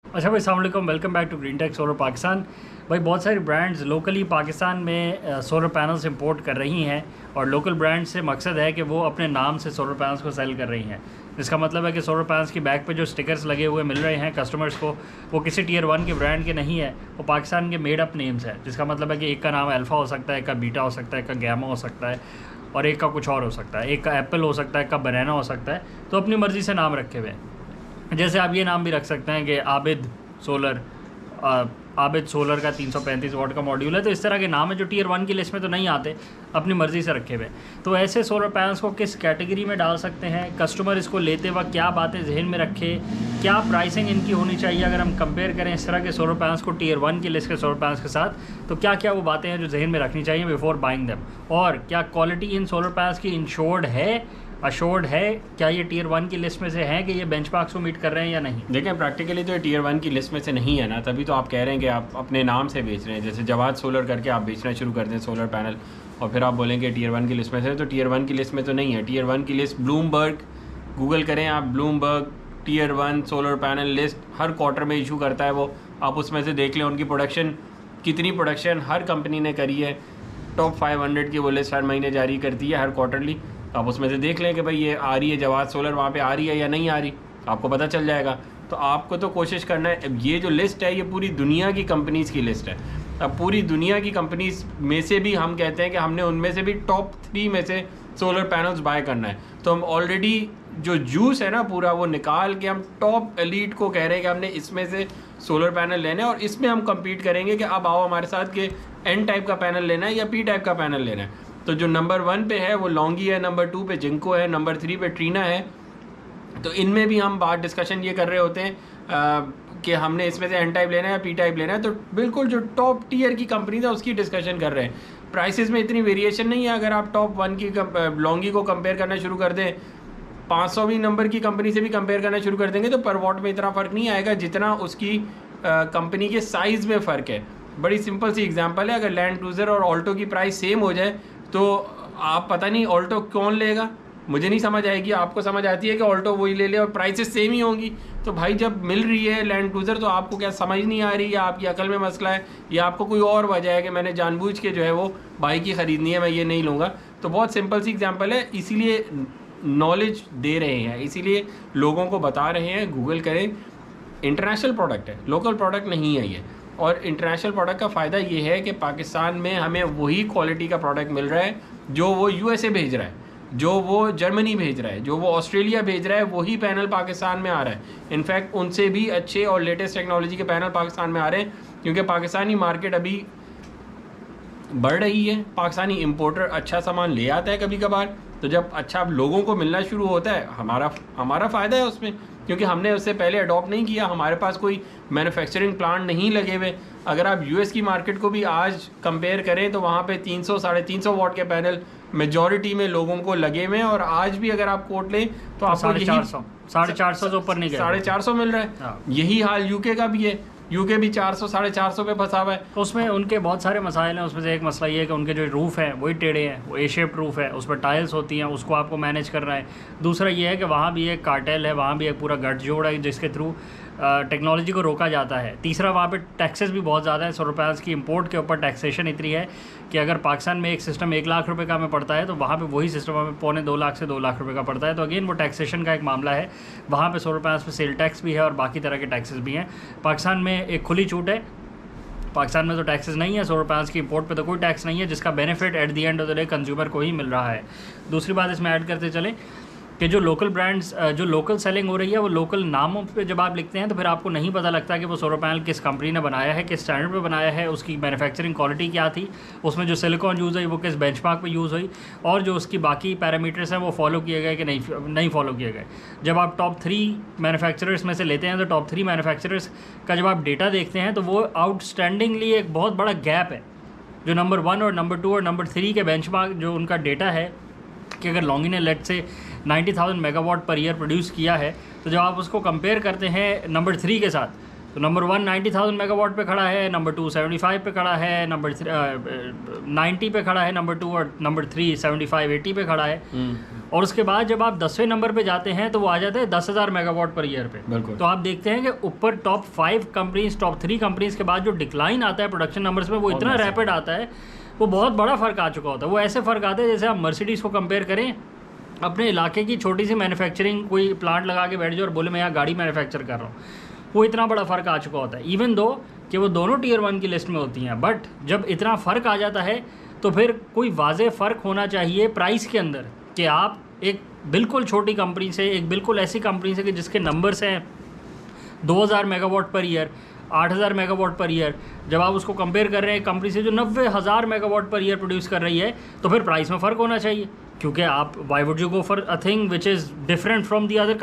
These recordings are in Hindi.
अच्छा भाई, अस्सलाम वालेकुम, welcome back to Green Tech Solar Pakistan. भाई बहुत सारी ब्रांड्स लोकली पाकिस्तान में सोलर पैनल्स इंपोर्ट कर रही हैं और लोकल ब्रांड से मकसद है कि वो अपने नाम से सोलर पैनल्स को सेल कर रही हैं। इसका मतलब है कि सोलर पैनल्स की बैक पे जो स्टिकर्स लगे हुए मिल रहे हैं कस्टमर्स को, वो किसी टियर 1 के ब्रांड के नहीं है, वो पाकिस्तान के मेड अप नेम्स है। जिसका मतलब है कि एक का नाम अल्फ़ा हो सकता है, एक का बीटा हो सकता है, एक का गैमा हो सकता है और एक का कुछ और हो सकता है, एक का एप्पल हो सकता है, एक का बनाना हो सकता है। तो अपनी मर्ज़ी से नाम रखे हुए हैं। जैसे आप ये नाम भी रख सकते हैं कि आबिद सोलर, आबिद सोलर का 335 वाट का मॉड्यूल है। तो इस तरह के नाम है जो टियर 1 की लिस्ट में तो नहीं आते, अपनी मर्ज़ी से रखे हुए। तो ऐसे सोलर पैनल्स को किस कैटेगरी में डाल सकते हैं, कस्टमर इसको लेते वक्त क्या बातें जहन में रखे, क्या प्राइसिंग इनकी होनी चाहिए अगर हम कंपेयर करें इस तरह के सोलर पैनल्स को टियर 1 की लिस्ट के सोलर पैनल्स के साथ, तो क्या क्या वो बातें हैं जो जहन में रखनी चाहिए बिफोर बाइंग देम। और क्या क्वालिटी इन सोलर पैनल्स की इंश्योर्ड है, अशोर्ड है, क्या ये टियर 1 की लिस्ट में से है कि ये बेंचमार्क्स को मीट कर रहे हैं या नहीं। देखें, प्रैक्टिकली तो ये टियर 1 की लिस्ट में से नहीं है ना, तभी तो आप कह रहे हैं कि आप अपने नाम से बेच रहे हैं। जैसे जवाद सोलर करके आप बेचना शुरू कर दें सोलर पैनल और फिर आप बोलेंगे टियर 1 की लिस्ट में से, तो टियर 1 की लिस्ट में तो नहीं है। टियर 1 की लिस्ट ब्लूमबर्ग, गूगल करें आप, Bloomberg tier 1 solar panel list हर क्वार्टर में इशू करता है वो। आप उसमें से देख लें उनकी प्रोडक्शन, कितनी प्रोडक्शन हर कंपनी ने करी है। टॉप 500 की वो लिस्ट हर महीने जारी करती है, हर क्वार्टरली। आप उसमें से देख लें कि भाई ये आ रही है जवाद सोलर, वहाँ पे आ रही है या नहीं आ रही, आपको पता चल जाएगा। तो आपको तो कोशिश करना है। अब ये जो लिस्ट है ये पूरी दुनिया की कंपनीज़ की लिस्ट है। अब पूरी दुनिया की कंपनीज़ में से भी हम कहते हैं कि हमने उनमें से भी टॉप 3 में से सोलर पैनल्स बाय करना है। तो हम ऑलरेडी जो जूस है ना पूरा वो निकाल के हम टॉप एलीट को कह रहे हैं कि हमने इसमें से सोलर पैनल लेना है और इसमें हम कम्पीट करेंगे कि अब आओ हमारे साथ कि एन टाइप का पैनल लेना है या पी टाइप का पैनल लेना है। तो जो नंबर 1 पे है वो लॉन्गी है, नंबर 2 पे जिंको है, नंबर 3 पे ट्रीना है। तो इनमें भी हम बात डिस्कशन ये कर रहे होते हैं कि हमने इसमें से एन टाइप लेना है या पी टाइप लेना है। तो बिल्कुल जो टॉप टियर की कंपनी है उसकी डिस्कशन कर रहे हैं। प्राइसेस में इतनी वेरिएशन नहीं है। अगर आप टॉप 1 की लॉन्गी को कंपेयर करना शुरू कर दें 500वीं नंबर की कंपनी से भी कंपेयर करना शुरू कर देंगे तो पर वॉट में इतना फ़र्क नहीं आएगा जितना उसकी कंपनी के साइज़ में फ़र्क है। बड़ी सिंपल सी एग्जांपल है, अगर लैंड क्रूज़र और ऑल्टो की प्राइस सेम हो जाए तो आप पता नहीं ऑल्टो कौन लेगा, मुझे नहीं समझ आएगी। आपको समझ आती है कि ऑल्टो वही ले ले और प्राइसेस सेम ही होंगी। तो भाई जब मिल रही है लैंड क्रूज़र तो आपको क्या समझ नहीं आ रही, या आपकी अकल में मसला है, या आपको कोई और वजह है कि मैंने जानबूझ के जो है वो बाइक ही ख़रीदनी है, मैं ये नहीं लूँगा। तो बहुत सिंपल सी एग्जांपल है, इसीलिए नॉलेज दे रहे हैं, इसीलिए लोगों को बता रहे हैं। गूगल करें, इंटरनेशनल प्रोडक्ट है, लोकल प्रोडक्ट नहीं है ये। और इंटरनेशनल प्रोडक्ट का फ़ायदा ये है कि पाकिस्तान में हमें वही क्वालिटी का प्रोडक्ट मिल रहा है जो वो यूएसए भेज रहा है, जो वो जर्मनी भेज रहा है, जो वो ऑस्ट्रेलिया भेज रहा है, वही पैनल पाकिस्तान में आ रहा है। इनफैक्ट उनसे भी अच्छे और लेटेस्ट टेक्नोलॉजी के पैनल पाकिस्तान में आ रहे हैं, क्योंकि पाकिस्तानी मार्केट अभी बढ़ रही है। पाकिस्तानी इंपोर्टर अच्छा सामान ले आता है कभी कभार, तो जब अच्छा लोगों को मिलना शुरू होता है हमारा फ़ायदा है उसमें, क्योंकि हमने उससे पहले अडॉप्ट नहीं किया, हमारे पास कोई मैन्युफैक्चरिंग प्लांट नहीं लगे हुए। अगर आप यूएस की मार्केट को भी आज कंपेयर करें तो वहाँ पे 300 350 वाट के पैनल मेजॉरिटी में लोगों को लगे हुए हैं। और आज भी अगर आप कोट लें तो आपको 450 से ऊपर नहीं गया, 450 मिल रहा है। यही हाल यूके का भी है, यूके भी 400 450 पे फंसा हुआ है। तो उसमें उनके बहुत सारे मसाइल हैं। उसमें से एक मसला ये है कि उनके जो रूफ़ हैं वही टेढ़े हैं, वो ए शेप्ड रूफ़ है, उस पर टाइल्स होती हैं, उसको आपको मैनेज करना है। दूसरा ये है कि वहाँ भी एक कार्टेल है, वहाँ भी एक पूरा गठजोड़ है जिसके थ्रू टेक्नोलॉजी को रोका जाता है। तीसरा, वहाँ पे टैक्सेस भी बहुत ज़्यादा है। सोलर पैनल्स की इंपोर्ट के ऊपर टैक्सेशन इतनी है कि अगर पाकिस्तान में एक सिस्टम 1 लाख रुपए का हमें पड़ता है तो वहाँ पे वही सिस्टम हमें 1.25 लाख से 2 लाख रुपए का पड़ता है। तो अगेन वो टैक्सेशन का एक मामला है। वहाँ पे सोलर पैनल्स पे सेल टैक्स भी है और बाकी तरह के टैक्सेस भी हैं। पाकिस्तान में एक खुली छूट है, पाकिस्तान में तो टैक्सेस नहीं है, सोलर पैनल्स की इंपोर्ट पे तो कोई टैक्स नहीं है, जिसका benefit at the end of the day consumer को ही मिल रहा है। दूसरी बात इसमें ऐड करते चलें कि जो लोकल ब्रांड्स, जो लोकल सेलिंग हो रही है, वो लोकल नामों पे जब आप लिखते हैं तो फिर आपको नहीं पता लगता कि वो सोलर पैनल किस कंपनी ने बनाया है, किस स्टैंडर्ड पे बनाया है, उसकी मैन्युफैक्चरिंग क्वालिटी क्या थी, उसमें जो सिलिकॉन यूज़ हुई वो किस बेंचमार्क पे यूज़ हुई, और जो उसकी बाकी पैरामीटर्स हैं वो फॉलो किए गए कि नहीं फॉलो किए गए। जब आप टॉप 3 मैन्युफैक्चरर्स में से लेते हैं तो टॉप 3 मैन्युफैक्चरर्स का जब आप डेटा देखते हैं तो वो आउटस्टैंडिंगली एक बहुत बड़ा गैप है। जो नंबर 1 और नंबर 2 और नंबर 3 के बेंचमार्क जो उनका डेटा है कि अगर लॉन्गी ने लेट से 90,000 मेगावाट पर ईयर प्रोड्यूस किया है, तो जब आप उसको कंपेयर करते हैं नंबर 3 के साथ तो नंबर 1 90,000 मेगावाट पे खड़ा है, नंबर 2 75 पे खड़ा है, नंबर 90 पे खड़ा है नंबर 2, और नंबर 3 75 80 पे खड़ा है। और उसके बाद जब आप 10वें नंबर पे जाते हैं तो वो आ जाता है 10,000 मेगावाट पर ईयर पे। तो आप देखते हैं कि ऊपर टॉप 5 कंपनीज, टॉप 3 कंपनीज के बाद जो डिक्लाइन आता है प्रोडक्शन नंबर्स में, वो इतना रैपिड आता है, वो बहुत बड़ा फ़र्क आ चुका होता है। वो ऐसे फ़र्क आता है जैसे आप मर्सिडीज़ को कंपेयर करें अपने इलाके की छोटी सी मैन्युफैक्चरिंग, कोई प्लांट लगा के बैठ जाओ और बोले मैं यहाँ गाड़ी मैन्युफैक्चर कर रहा हूँ, वो इतना बड़ा फ़र्क आ चुका होता है। इवन दो कि वो दोनों टियर 1 की लिस्ट में होती हैं, बट जब इतना फ़र्क आ जाता है तो फिर कोई वाज़े फ़र्क होना चाहिए प्राइस के अंदर, कि आप एक बिल्कुल छोटी कंपनी से, एक बिल्कुल ऐसी कंपनी से कि जिसके नंबर्स हैं 2000 megawatt per year, 8000 megawatt per year, जब आप उसको कंपेयर कर रहे हैं कंपनी से जो 90,000 मेगावाट पर ईयर प्रोड्यूस कर रही है, तो फिर प्राइस में फ़र्क होना चाहिए। क्योंकि आप why would you go for a thing which is different from the other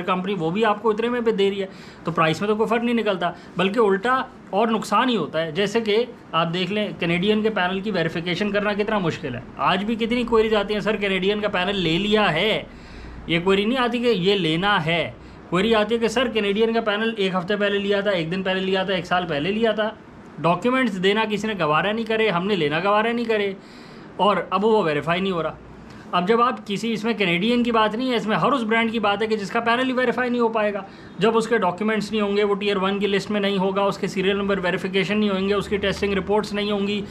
company, वो भी आपको इतने में पे दे रही है, तो प्राइस में तो कोई फ़र्क नहीं निकलता, बल्कि उल्टा और नुकसान ही होता है। जैसे कि आप देख लें कैनेडियन के पैनल की वेरिफिकेशन करना कितना मुश्किल है। आज भी कितनी क्वेरीज आती हैं, सर कैनेडियन का पैनल ले लिया है। ये क्वेरी नहीं आती कि ये लेना है, क्वेरी आती है कि सर कैनेडियन का पैनल 1 हफ्ते पहले लिया था, 1 दिन पहले लिया था, 1 साल पहले लिया था, डॉक्यूमेंट्स देना किसी ने गवारा नहीं करे, हमने लेना गवारा नहीं करे, और अब वो वेरीफाई नहीं हो रहा। अब जब आप किसी, इसमें कैनेडियन की बात नहीं है, इसमें हर उस ब्रांड की बात है कि जिसका पैनल ही वेरीफाई नहीं हो पाएगा, जब उसके डॉक्यूमेंट्स नहीं होंगे, वो टियर 1 की लिस्ट में नहीं होगा, उसके सीरियल नंबर वेरिफिकेशन नहीं होंगे, उसकी टेस्टिंग रिपोर्ट्स नहीं होंगी,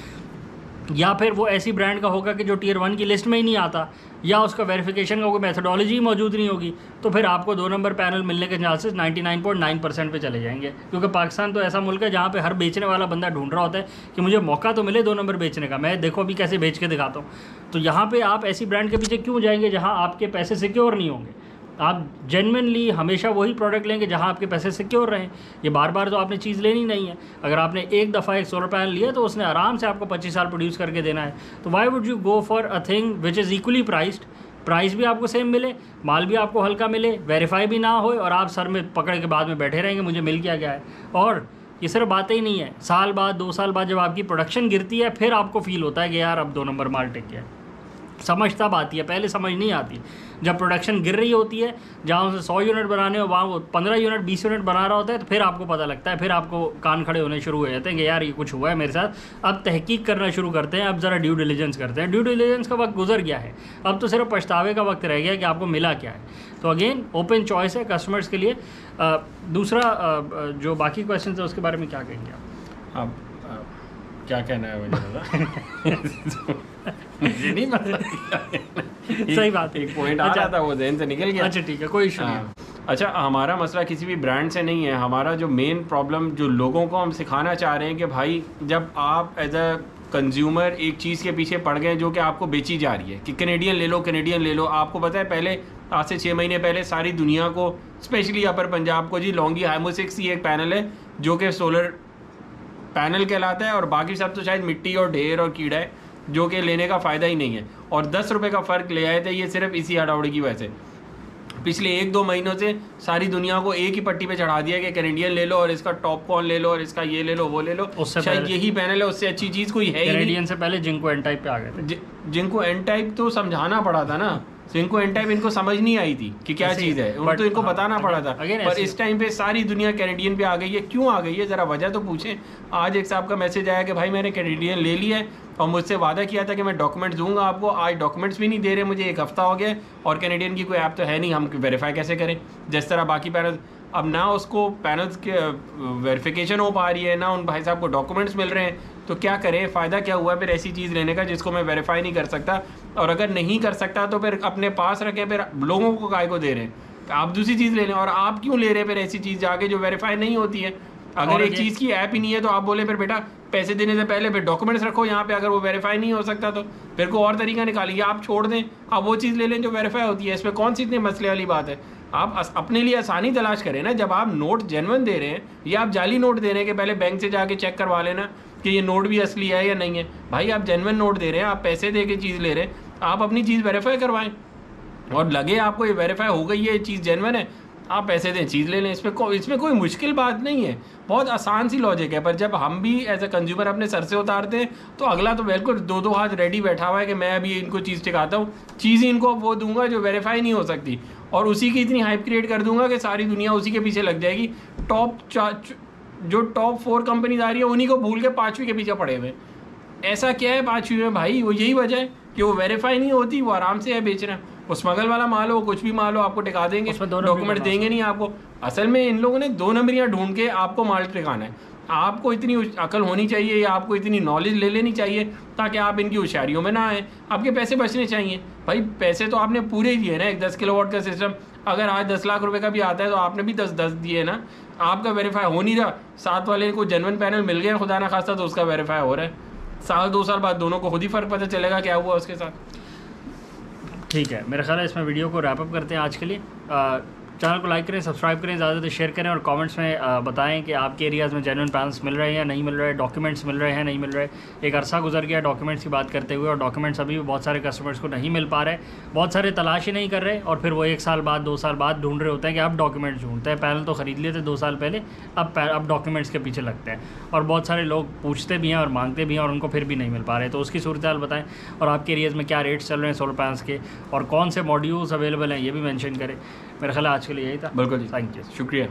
या फिर वो ऐसी ब्रांड का होगा कि जो टियर 1 की लिस्ट में ही नहीं आता, या उसका वेरिफिकेशन का कोई मेथोडोलॉजी मौजूद नहीं होगी, तो फिर आपको 2 नंबर पैनल मिलने के चांसेस 99.9% पे चले जाएंगे। क्योंकि पाकिस्तान तो ऐसा मुल्क है जहाँ पे हर बेचने वाला बंदा ढूंढ रहा होता है कि मुझे मौका तो मिले 2 नंबर बेचने का, मैं देखो अभी कैसे बेच के दिखाता हूँ। तो यहाँ पर आप ऐसी ब्रांड के पीछे क्यों जाएंगे जहाँ आपके पैसे सिक्योर नहीं होंगे? आप जेन्युइनली हमेशा वही प्रोडक्ट लेंगे जहां आपके पैसे सिक्योर रहें। ये बार बार तो आपने चीज़ लेनी नहीं है। अगर आपने एक दफ़ा एक सोलर पैनल लिया तो उसने आराम से आपको 25 साल प्रोड्यूस करके देना है। तो why would you go for a thing which is equally priced, price भी आपको सेम मिले, माल भी आपको हल्का मिले, वेरीफाई भी ना हो, और आप सर में पकड़ के बाद में बैठे रहेंगे मुझे मिल क्या गया है। और ये सिर्फ बातें ही नहीं है, साल बाद 2 साल बाद जब आपकी प्रोडक्शन गिरती है फिर आपको फील होता है कि यार अब 2 नंबर माल टिक गया। समझ तब आती है, पहले समझ नहीं आती। जब प्रोडक्शन गिर रही होती है, जहाँ उसे 100 यूनिट बनाने हो वहाँ वो 15 यूनिट 20 यूनिट बना रहा होता है, तो फिर आपको पता लगता है, फिर आपको कान खड़े होने शुरू हो जाते हैं कि यार ये कुछ हुआ है मेरे साथ। अब तहकीक करना शुरू करते हैं, अब ज़रा ड्यू डिलिजेंस करते हैं। ड्यू डिलिजेंस का वक्त गुजर गया है, अब तो सिर्फ पछतावे का वक्त रह गया कि आपको मिला क्या है। तो अगेन ओपन चॉइस है कस्टमर्स के लिए। दूसरा जो बाकी क्वेश्चन है उसके बारे में क्या कहेंगे आप? क्या कहना है मुझे मुझे नहीं पता। सही बात है, एक पॉइंट आ रहा था वो ज़हन से निकल गया। अच्छा ठीक है, कोई इशू नहीं। अच्छा, हमारा मसला किसी भी ब्रांड से नहीं है। हमारा जो मेन प्रॉब्लम जो लोगों को हम सिखाना चाह रहे हैं कि भाई जब आप एज अ कंज्यूमर एक चीज़ के पीछे पड़ गए जो कि आपको बेची जा रही है कि कैनेडियन ले लो, कैनेडियन ले लो। आपको पता है पहले आज से 6 महीने पहले सारी दुनिया को, स्पेशली अपर पंजाब को जी, लॉन्गी हाइमो 6 ही एक पैनल है जो कि सोलर पैनल कहलाता है, और बाकी सब तो शायद मिट्टी और ढेर और कीड़ा है जो कि लेने का फ़ायदा ही नहीं है। और 10 रुपये का फ़र्क ले आए थे ये सिर्फ इसी हड़ाउड़ी की वजह से। पिछले 1-2 महीनों से सारी दुनिया को एक ही पट्टी पे चढ़ा दिया कि कैनेडियन ले लो और इसका टॉप कॉन ले लो और इसका ये ले लो वो ले लो, शायद यही पैनल है, उससे अच्छी चीज़ कोई है ही नहीं। कैनेडियन से पहले जिंको एन टाइप पे आ गए थे। जिंको एन टाइप तो समझाना पड़ा था ना, जिनको एन टाइप इनको समझ नहीं आई थी कि क्या चीज़ है, उनको तो इनको बताना पड़ा था। पर इस टाइम पे सारी दुनिया कैनेडियन पे आ गई है। क्यों आ गई है, ज़रा वजह तो पूछें। आज एक साहब का मैसेज आया कि भाई मैंने कैनेडियन ले लिया है और मुझसे वादा किया था कि मैं डॉक्यूमेंट्स दूंगा आपको, आज डॉक्यूमेंट्स भी नहीं दे रहे मुझे, 1 हफ्ता हो गया और कैनेडियन की कोई ऐप तो है नहीं, हम वेरीफाई कैसे करें? जिस तरह बाकी पैनल, अब ना उसको पैनल्स के वेरिफिकेशन हो पा रही है, ना उन भाई साहब को डॉक्यूमेंट्स मिल रहे हैं, तो क्या करें? फ़ायदा क्या हुआ फिर ऐसी चीज़ लेने का जिसको मैं वेरीफाई नहीं कर सकता? और अगर नहीं कर सकता तो फिर अपने पास रखें, फिर लोगों को काय को दे रहे हैं? आप दूसरी चीज़ ले लें। और आप क्यों ले रहे हैं फिर ऐसी चीज़ जाके जो वेरीफाई नहीं होती है? अगर एक चीज़ की ऐप ही नहीं है तो आप बोले फिर बेटा पैसे देने से पहले फिर डॉक्यूमेंट्स रखो यहाँ पे, अगर वो वेरीफाई नहीं हो सकता तो फिर को और तरीका निकालिए, आप छोड़ दें, आप वो चीज़ ले लें जो वेरीफाई होती है। इसमें कौन सी इतने मसले वाली बात है? आप अपने लिए आसानी तलाश करें ना। जब आप नोट जेन्युइन दे रहे हैं या आप जाली नोट दे रहे हैं कि पहले बैंक से जाके चेक करवा लेना कि ये नोट भी असली है या नहीं है। भाई आप जेन्युइन नोट दे रहे हैं, आप पैसे दे के चीज़ ले रहे हैं, आप अपनी चीज़ वेरीफाई करवाएं। और लगे आपको ये वेरीफाई हो गई है, ये चीज़ जेन्युइन है, आप पैसे दें, चीज़ ले लें। इसमें कोई मुश्किल बात नहीं है, बहुत आसान सी लॉजिक है। पर जब हम भी एज ए कंज्यूमर अपने सर से उतारते हैं तो अगला तो बिल्कुल 2-2 हाथ रेडी बैठा हुआ है कि मैं अभी इनको चीज़ टिकाता हूँ, चीज़ ही इनको वो दूंगा जो वेरीफाई नहीं हो सकती। और उसी की इतनी हाइप क्रिएट कर दूंगा कि सारी दुनिया उसी के पीछे लग जाएगी। जो टॉप 4 कंपनीज आ रही है उन्हीं को भूल के 5वीं के पीछे पड़े हुए। ऐसा क्या है 5वीं में भाई? वो यही वजह है कि वो वेरीफाई नहीं होती, वो आराम से है बेच रहे हैं। वो स्मगल वाला माल हो, कुछ भी माल हो, आपको टिका देंगे, डॉक्यूमेंट देंगे नहीं आपको। असल में इन लोगों ने 2 नंबरियाँ ढूंढ के आपको माल टिकाना है। आपको इतनी अकल होनी चाहिए या आपको इतनी नॉलेज ले लेनी चाहिए ताकि आप इनकी होशियारियों में ना आए। आपके पैसे बचने चाहिए भाई। पैसे तो आपने पूरे ही दिए ना। एक 10 किलोवाट का सिस्टम अगर आज 10 लाख रुपए का भी आता है तो आपने भी 10 दिए ना। आपका वेरीफाई हो नहीं रहा, साथ वाले को जेन्युइन पैनल मिल गया खुदा ना खास्ता तो उसका वेरीफाई हो रहा है। साल 2 साल बाद दोनों को खुद ही फ़र्क पता चलेगा क्या हुआ उसके साथ। ठीक है, मेरा ख्याल है इसमें वीडियो को रैप अप करते हैं आज के लिए। चैनल को लाइक करें, सब्सक्राइब करें, ज़्यादा से शेयर करें और कमेंट्स में बताएं कि आपके एरियाज़ में जेन्युइन पैनल्स मिल रहे हैं या नहीं मिल रहे, डॉक्यूमेंट्स मिल रहे हैं नहीं मिल रहे। एक अरसा गुजर गया डॉक्यूमेंट्स की बात करते हुए और डॉक्यूमेंट्स अभी भी बहुत सारे कस्टमर्स को नहीं मिल पा रहे। बहुत सारे तलाश ही नहीं कर रहे और फिर वो 1 साल बाद 2 साल बाद ढूंढ रहे होते हैं कि अब डॉक्यूमेंट्स ढूंढते हैं। पैनल तो ख़रीद लिए थे 2 साल पहले, अब डॉक्यूमेंट्स के पीछे लगते हैं। और बहुत सारे लोग पूछते भी हैं और मांगते भी हैं और उनको फिर भी नहीं मिल पा रहे। तो उसकी सूरत हाल बताएं और आपके एरियाज़ में क्या रेट्स चल रहे हैं सोलर पैनल्स के और कौन से मॉड्यूल्स अवेलेबल हैं ये भी मेंशन करें। मेरा ख्याल आज के लिए यही था। बिल्कुल जी, थैंक यू, शुक्रिया।